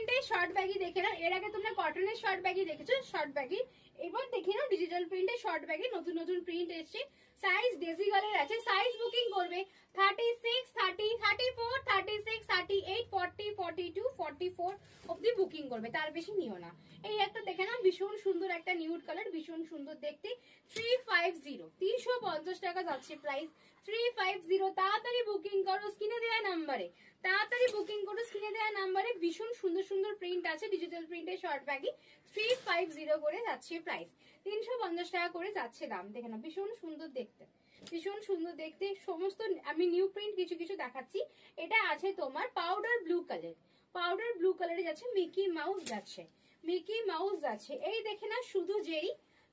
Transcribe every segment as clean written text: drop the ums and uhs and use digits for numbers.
প্রিন্টের short baggy দেখে নাও। এর আগে তোমরা কটনের শর্ট ব্যাগি দেখেছো, শর্ট ব্যাগি। এবার দেখে নাও ডিজিটাল প্রিন্টের শর্ট ব্যাগে নতুন নতুন প্রিন্ট এসছে। সাইজ ডেজি গার্লের আছে। সাইজ বুকিং করবে 36, 30, 34, 36, 38, 40, 42, 44 অব্দি বুকিং করবে, তার বেশি নিও না। এই একটা দেখে নাও, ভীষণ সুন্দর একটা নিউড কালার, ভীষণ সুন্দর দেখতে। 350, 350 টাকা যাচ্ছে প্রাইস। 350, তাড়াতাড়ি বুকিং করো স্ক্রিনে দেওয়া নাম্বারে, তাড়াতাড়ি বুকিং করো স্ক্রিনে দেওয়া নাম্বারে। ভীষণ সুন্দর সুন্দর প্রিন্ট আছে ডিজিটাল প্রিন্টের শর্ট ব্যাগি। 350 করে যাচ্ছে প্রাইস, 350 টাকা করে যাচ্ছে দাম। দেখে নাও, ভীষণ সুন্দর দেখতে, ভীষণ সুন্দর দেখতে। সমস্ত আমি নিউ প্রিন্ট কিছু কিছু দেখাচ্ছি। এটা আছে তোমার powder blue colour, powder blue কালারে যাচ্ছে, মিকি মাউস যাচ্ছে, মিকি মাউস যাচ্ছে। এই দেখে না, শুধু জেরি,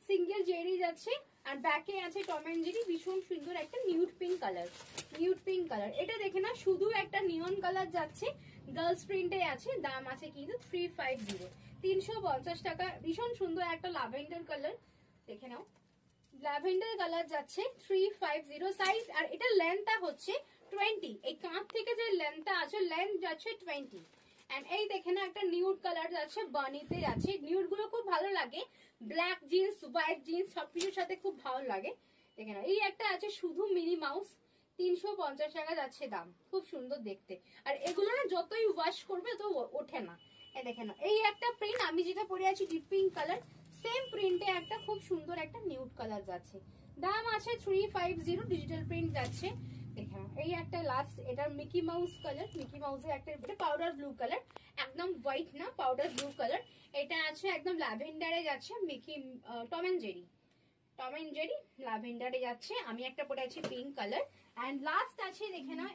সিঙ্গেল জেরি যাচ্ছে, আর ব্যাকে আছে টম এন্ড জেরি। ভীষণ সুন্দর একটা nude pink colour, nude pink colour. এটা দেখে না, শুধু একটা নিয়ন কালার যাচ্ছে, গার্লস প্রিন্টে আছে। দাম আছে কিন্তু 350, 350 টাকা। ভীষণ সুন্দর একটা ল্যাভেন্ডার কালার, দেখে নাও, ল্যাভেন্ডার কালার যাচ্ছে 350 সাইজ। আর এটা লেন্থটা হচ্ছে 20, এই কাঁধ থেকে যে লেন্থটা আছে, লেন্থ যাচ্ছে 20। এন্ড এই দেখে না, একটা নিউড কালার যাচ্ছে, বানিতে যাচ্ছে। নিউড গুলো খুব ভালো লাগে, ব্ল্যাক জিন্স, হোয়াইট জিন্স সবকিছুর সাথে খুব ভালো লাগে। দেখে না, এই একটা আছে শুধু মিনি মাউস, 350 টাকা যাচ্ছে দাম। খুব সুন্দর দেখতে। আর এগুলো না যতই ওয়াশ করবে তো ওঠে না। এই দেখে না, এই একটা প্রিন্ট আমি যেটা পরে আছি ডিপ পিঙ্ক কালার, সেম প্রিন্টে একটা খুব সুন্দর একটা নিউড কালার যাচ্ছে। দাম আছে 350, ডিজিটাল প্রিন্ট যাচ্ছে। দেখে নাও, এই একটা লাস্ট, এটার মিকি মাউস কালার, মিকি মাউসের একটা পাউডার ব্লু কালার, একদম হোয়াইট না, পাউডার ব্লু কালার। এটা আছে একদম ল্যাভেন্ডারে যাচ্ছে, Mickey Tom and Jerry, Tom and Jerry ল্যাভেন্ডারে যাচ্ছে। আমি একটা পরে আছি পিঙ্ক কালার। এন্ড লাস্ট আছে দেখে নাও,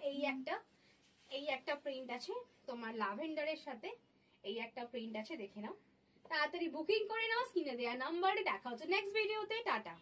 এই একটা প্রিন্ট আছে তোমার ল্যাভেন্ডারের সাথে, এই একটা প্রিন্ট আছে, দেখে নাও। তাড়াতাড়ি বুকিং করে নাও স্ক্রিনে দেওয়া নাম্বারে। দেখা হচ্ছে নেক্সট ভিডিওতে। টাটা।